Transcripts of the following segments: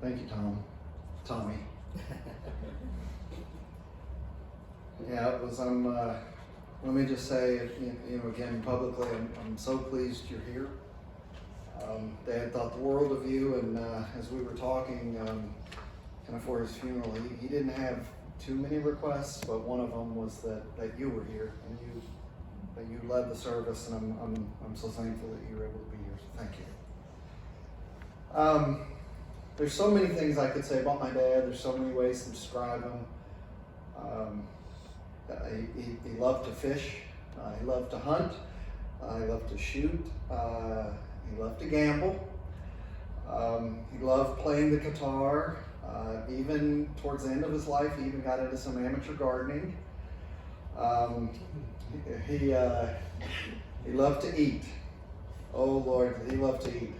Thank you, Tommy. Yeah, it was. Let me just say, again, publicly, I'm so pleased you're here. Dad thought the world of you, and as we were talking, kind of for his funeral, he didn't have too many requests, but one of them was that you were here and that you led the service, and I'm so thankful that you were able to be here. So thank you. There's so many things I could say about my dad. There's so many ways to describe him. He loved to fish. He loved to hunt. He loved to shoot. He loved to gamble. He loved playing the guitar. Even towards the end of his life, he even got into some amateur gardening. He loved to eat. Oh Lord, he loved to eat.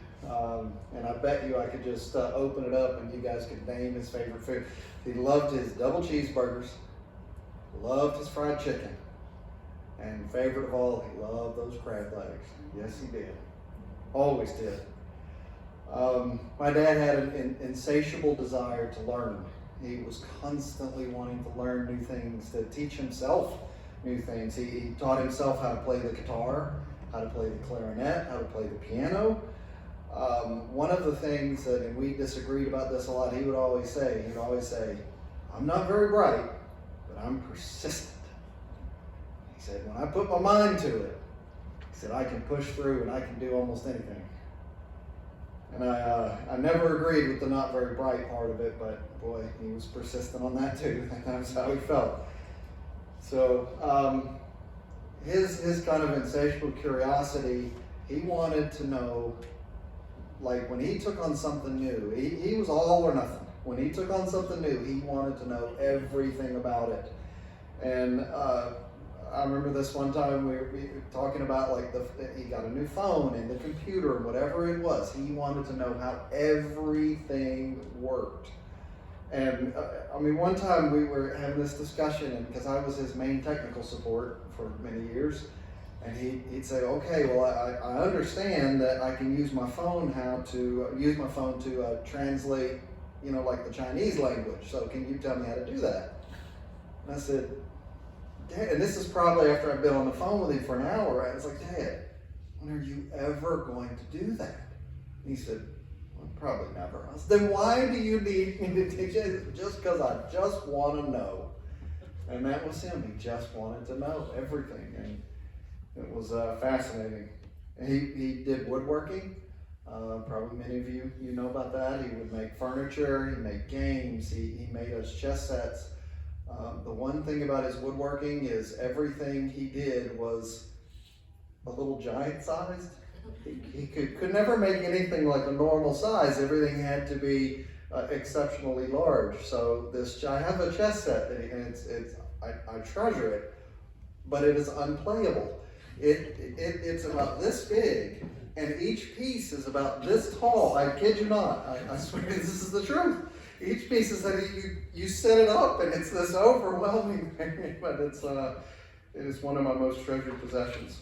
And I bet you I could just open it up and you guys could name his favorite food. He loved his double cheeseburgers, loved his fried chicken, and favorite of all, he loved those crab legs. Yes, he did. Always did. My dad had an insatiable desire to learn. He was constantly wanting to learn new things, to teach himself new things. He taught himself how to play the guitar, how to play the clarinet, how to play the piano. One of the things that, and we disagreed about this a lot, he'd always say, I'm not very bright, but I'm persistent. He said, when I put my mind to it, he said, I can push through and I can do almost anything. And I never agreed with the not very bright part of it, but boy, he was persistent on that too. That's how he felt. So his kind of insatiable curiosity, he wanted to know, like when he took on something new, he was all or nothing. When he took on something new, he wanted to know everything about it. And I remember this one time we were talking about he got a new phone and the computer and whatever it was. He wanted to know how everything worked. And one time we were having this discussion, and because I was his main technical support for many years, and he'd say, okay, well, I understand that I can use my phone to translate, like the Chinese language. So can you tell me how to do that? And I said, Dad, and this is probably after I've been on the phone with him for an hour, right? I was like, Dad, when are you ever going to do that? And he said, well, probably never. I said, then why do you need me to teach it? Just because I just want to know. And that was him. He just wanted to know everything. And it was fascinating. And he did woodworking. Probably many of you know about that. He would make furniture. He made games. He made us chess sets. The one thing about his woodworking is everything he did was a little giant sized. He could never make anything like a normal size. Everything had to be exceptionally large. So I have a chess set, and I treasure it, but it is unplayable. It's about this big, and each piece is about this tall. I kid you not. I swear this is the truth. Each piece is that you set it up, and it's this overwhelming thing, but it is one of my most treasured possessions.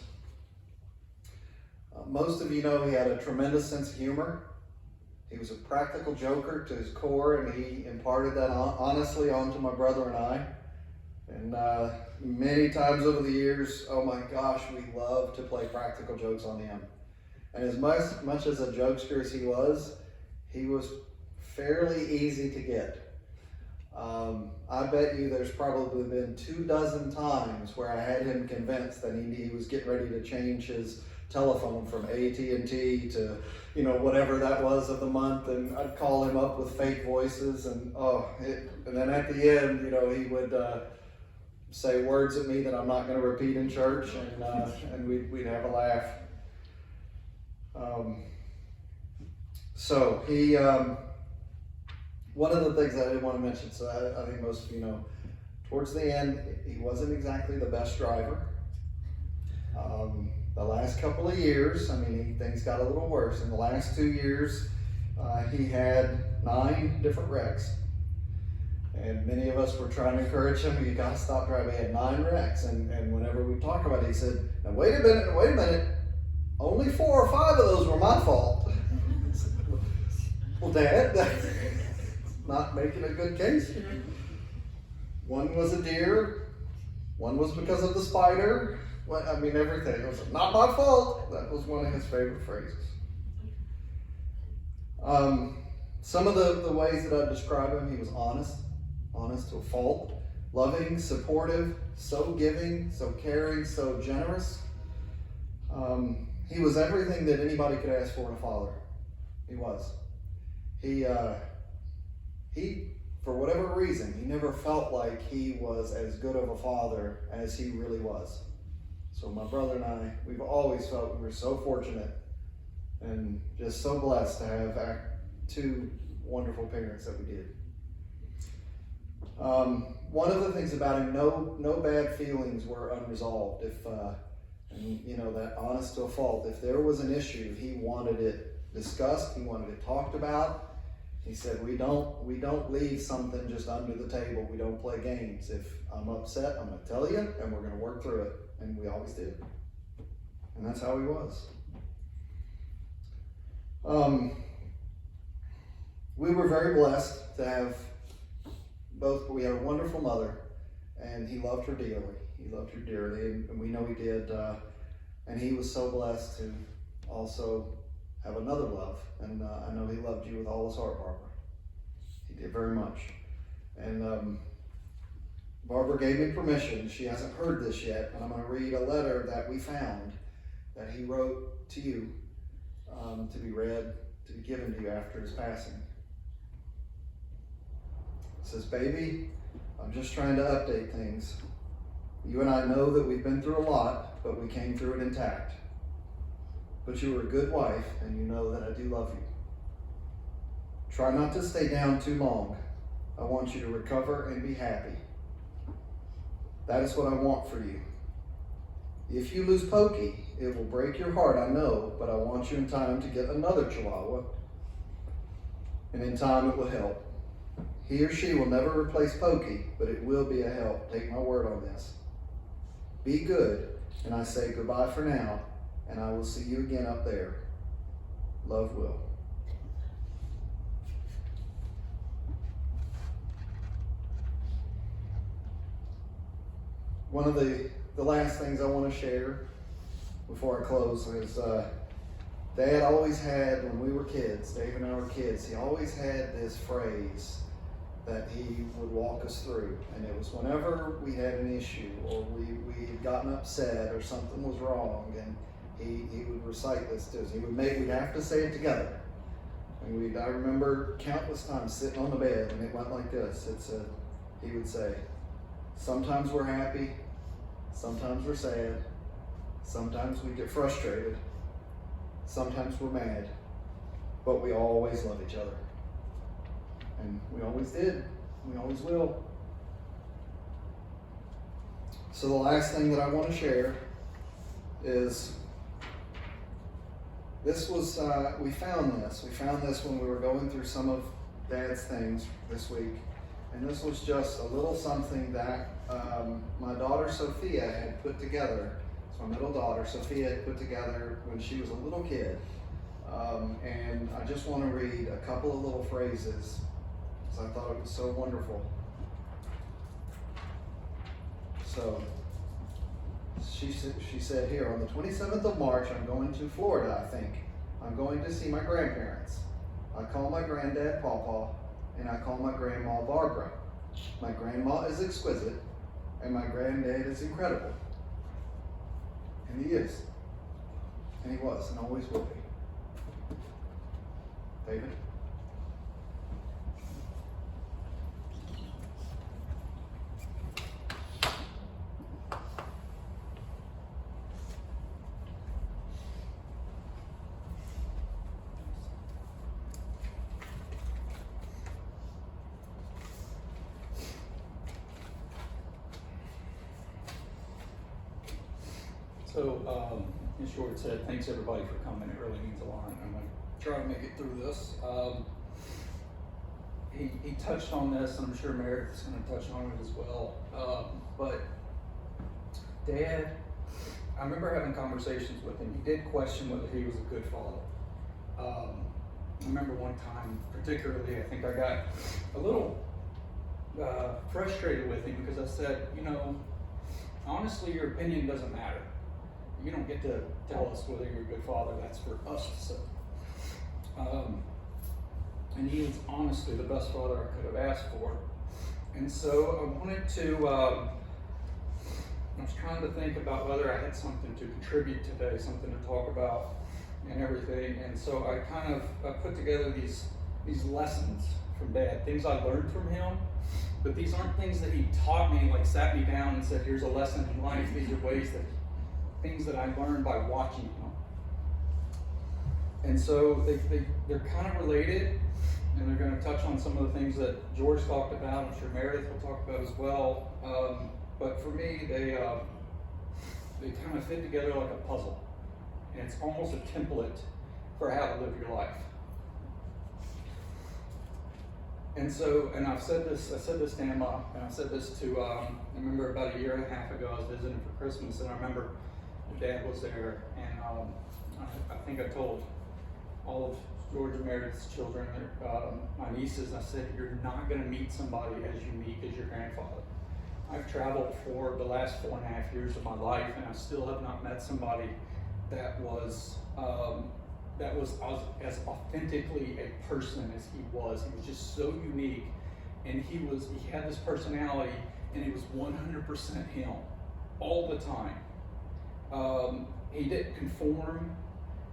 Most of you know he had a tremendous sense of humor. He was a practical joker to his core, and he imparted that honestly onto my brother and I. And many times over the years, oh my gosh, we loved to play practical jokes on him. And as much as a jokester as he was fairly easy to get. I bet you there's probably been 24 times where I had him convinced that he was getting ready to change his telephone from AT&T to, whatever that was of the month, and I'd call him up with fake voices, and then at the end, he would say words at me that I'm not going to repeat in church, and we'd have a laugh. So he. One of the things I did want to mention, so I think most of you know, towards the end, he wasn't exactly the best driver. The last couple of years, things got a little worse. In the last 2 years, he had 9 different wrecks. And many of us were trying to encourage him, you gotta stop driving. He had 9 wrecks. And whenever we talk about it, he said, now wait a minute. Only 4 or 5 of those were my fault. Well, Dad, not making a good case. One was a deer, one was because of the spider. Well, I mean, everything. It was not my fault. That was one of his favorite phrases. Some of the ways that I describe him, he was honest to a fault, loving, supportive, so giving, so caring, so generous. He was everything that anybody could ask for in a father. He was. He, for whatever reason, he never felt like he was as good of a father as he really was. So my brother and I, we've always felt we were so fortunate and just so blessed to have two wonderful parents that we did. One of the things about him, no bad feelings were unresolved. And you know, that honest to a fault, if there was an issue, he wanted it discussed, he wanted it talked about. He said, we don't leave something just under the table. We don't play games. If I'm upset, I'm going to tell you, and we're going to work through it. And we always did. And that's how he was. We were very blessed to have both. We had a wonderful mother, and he loved her dearly. He loved her dearly, and we know he did. And he was so blessed to also have another love. And I know he loved you with all his heart, Barbara. He did very much. And Barbara gave me permission. She hasn't heard this yet, but I'm going to read a letter that we found that he wrote to you to be read, to be given to you after his passing. It says, baby, I'm just trying to update things. You and I know that we've been through a lot, but we came through it intact. But you were a good wife, and you know that I do love you. Try not to stay down too long. I want you to recover and be happy. That is what I want for you. If you lose Pokey, it will break your heart, I know, but I want you in time to get another Chihuahua. And in time it will help. He or she will never replace Pokey, but it will be a help. Take my word on this. Be good, and I say goodbye for now, and I will see you again up there. Love, Will. One of the last things I want to share before I close is Dad always had, when we were kids, Dave and I were kids, he always had this phrase that he would walk us through. And it was whenever we had an issue or we had gotten upset or something was wrong, and he would recite this to us. We'd have to say it together. And I remember countless times sitting on the bed and it went like this. He would say, sometimes we're happy, sometimes we're sad, sometimes we get frustrated, sometimes we're mad, but we always love each other. And we always did, we always will. So the last thing that I want to share is this was, we found this when we were going through some of Dad's things this week. And this was just a little something that my daughter Sophia had put together. It's my middle daughter, Sophia, had put together when she was a little kid. And I just want to read a couple of little phrases because I thought it was so wonderful. So she said here, on the 27th of March, I'm going to Florida, I think. I'm going to see my grandparents. I call my granddad Pawpaw, and I call my grandma Barbara. My grandma is exquisite, and my granddad is incredible. And he is. And he was, and always will be. David? So, in short, it said, thanks everybody for coming. It really means a lot. I'm going to try to make it through this. He touched on this, and I'm sure Meredith's going to touch on it as well. But Dad, I remember having conversations with him. He did question whether he was a good father. I remember one time particularly, I think I got a little frustrated with him because I said, you know, honestly, your opinion doesn't matter. You don't get to tell us whether you're a good father. That's for us to say. And he was honestly the best father I could have asked for. And so I wanted to, I was trying to think about whether I had something to contribute today, something to talk about and everything. And so I kind of put together these lessons from Dad, things I learned from him. But these aren't things that he taught me, like sat me down and said, here's a lesson in life. These are things that I learned by watching him. And so they're kind of related, and they're going to touch on some of the things that George talked about. I'm sure Meredith will talk about as well. But for me, they kind of fit together like a puzzle. And it's almost a template for how to live your life. And so, and I said this to Emma, and I said this to, I remember about a year and a half ago, I was visiting for Christmas, and I remember Dad was there, and I think I told all of George and Meredith's children, my nieces, I said, you're not going to meet somebody as unique as your grandfather. I've traveled for the last 4.5 years of my life, and I still have not met somebody that was as authentically a person as he was. He was just so unique, and he had this personality, and it was 100% him all the time. He didn't conform.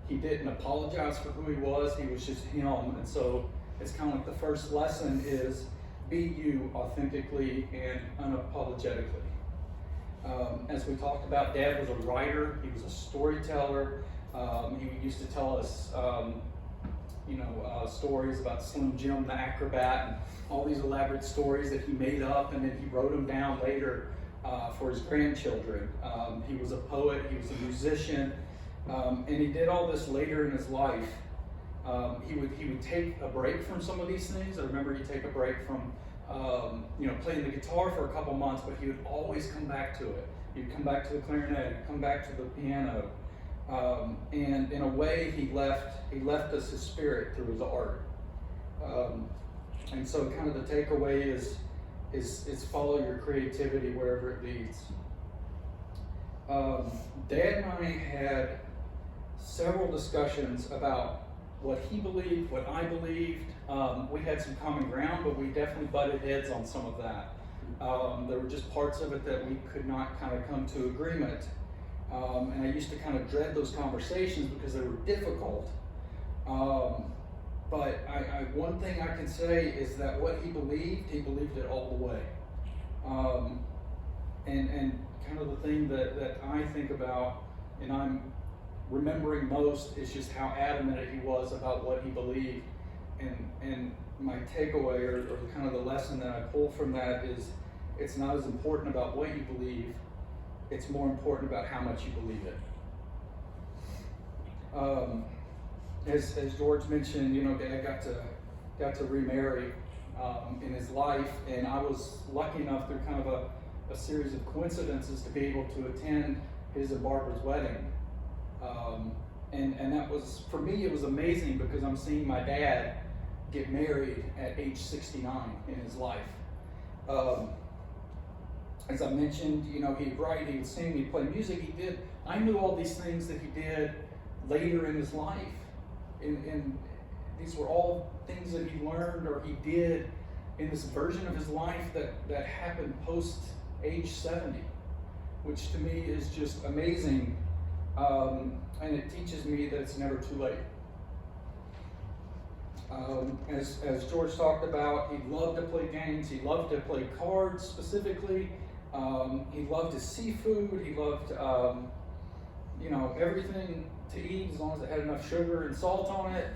He didn't apologize for who he was just him. And so it's kind of like the first lesson is be you authentically and unapologetically. As we talked about, Dad was a writer. He was a storyteller. He used to tell us, stories about Slim Jim the acrobat and all these elaborate stories that he made up, and then he wrote them down later for his grandchildren. He was a poet. He was a musician, and he did all this later in his life. He would take a break from some of these things. I remember he'd take a break from playing the guitar for a couple months, but he would always come back to it. He'd come back to the clarinet. He'd come back to the piano. And in a way, he left us his spirit through his art. And so kind of the takeaway is follow your creativity wherever it leads. Dad and I had several discussions about what he believed, what I believed. We had some common ground, but we definitely butted heads on some of that. There were just parts of it that we could not kind of come to agreement. And I used to kind of dread those conversations because they were difficult. But one thing I can say is that what he believed it all the way. And kind of the thing that I think about and I'm remembering most is just how adamant he was about what he believed. And my takeaway or kind of the lesson that I pull from that is it's not as important about what you believe, it's more important about how much you believe it. As George mentioned, Dad got to remarry in his life, and I was lucky enough through kind of a series of coincidences to be able to attend his and Barbara's wedding. And that was, for me, it was amazing because I'm seeing my dad get married at age 69 in his life. As I mentioned, he'd write, he would sing, he'd play music, I knew all these things that he did later in his life. And these were all things that he learned or he did in this version of his life that happened post age 70, which to me is just amazing. And it teaches me that it's never too late. As George talked about, he loved to play games. He loved to play cards specifically. He loved his seafood. He loved, everything to eat as long as it had enough sugar and salt on it.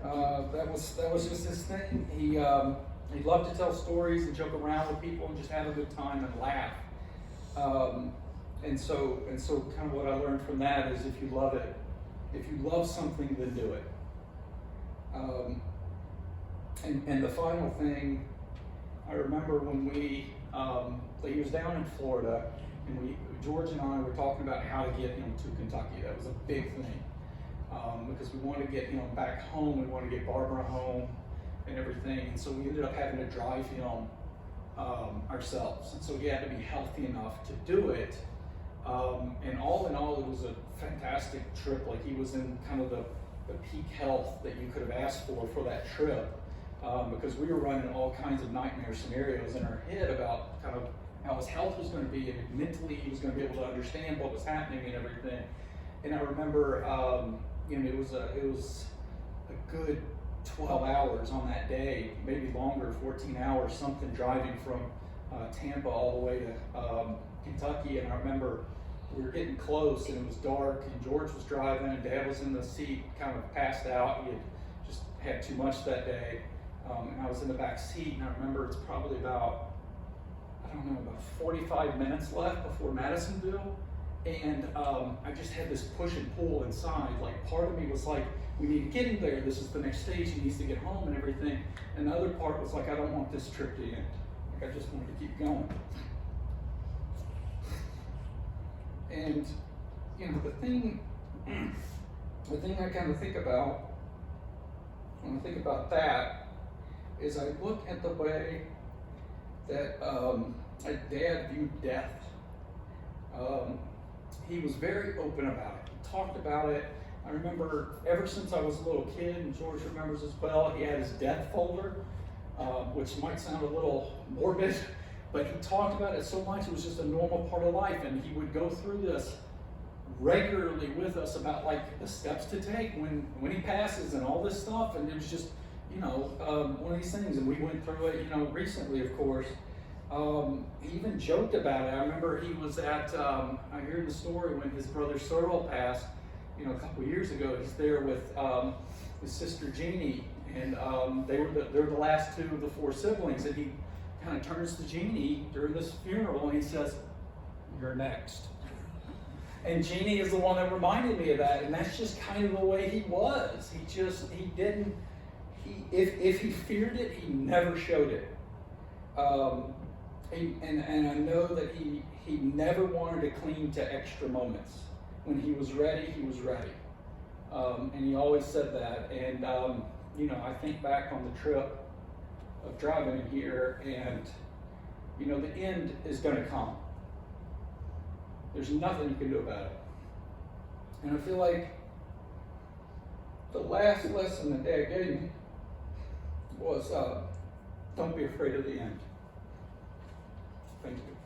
That was just his thing. He loved to tell stories and joke around with people and just have a good time and laugh. And so kind of what I learned from that is if you love it, if you love something, then do it. And the final thing, I remember when he was down in Florida, and George and I were talking about how to get him to Kentucky. That was a big thing. because we wanted to get him back home. We wanted to get Barbara home and everything. And so we ended up having to drive him ourselves. And so he had to be healthy enough to do it. And all in all, it was a fantastic trip. Like, he was in kind of the peak health that you could have asked for that trip, because we were running all kinds of nightmare scenarios in our head about kind of how his health was going to be, and mentally he was going to be able to understand what was happening and everything. And I remember, it was a good 12 hours on that day, maybe longer, 14 hours, something, driving from Tampa all the way to Kentucky. And I remember we were getting close, and it was dark, and George was driving, and Dad was in the seat, kind of passed out. He had just had too much that day, and I was in the back seat. And I remember it's probably about 45 minutes left before Madisonville, and I just had this push and pull inside. Like, part of me was like, we need to get him there. This is the next stage. He needs to get home and everything. And the other part was like, I don't want this trip to end. Like, I just wanted to keep going. And the thing I kind of think about when I think about that is I look at the way that my dad viewed death. He was very open about it. He talked about it. I remember ever since I was a little kid, and George remembers as well, he had his death folder, which might sound a little morbid, but he talked about it so much. It was just a normal part of life, and he would go through this regularly with us about, like, the steps to take when he passes and all this stuff. And it was just, one of these things. And we went through it, recently, of course. He even joked about it. I remember he was at, I hear the story when his brother Cyril passed, a couple years ago. He's there with his sister Jeannie, and they're the last two of the four siblings. And he kind of turns to Jeannie during this funeral, and he says, "You're next." And Jeannie is the one that reminded me of that, and that's just kind of the way he was. If he feared it, he never showed it. And I know that he never wanted to cling to extra moments. When he was ready, he was ready. And he always said that. And, I think back on the trip of driving in here, and, the end is going to come. There's nothing you can do about it. And I feel like the last lesson that Dad gave me was, don't be afraid of the end. Thank you.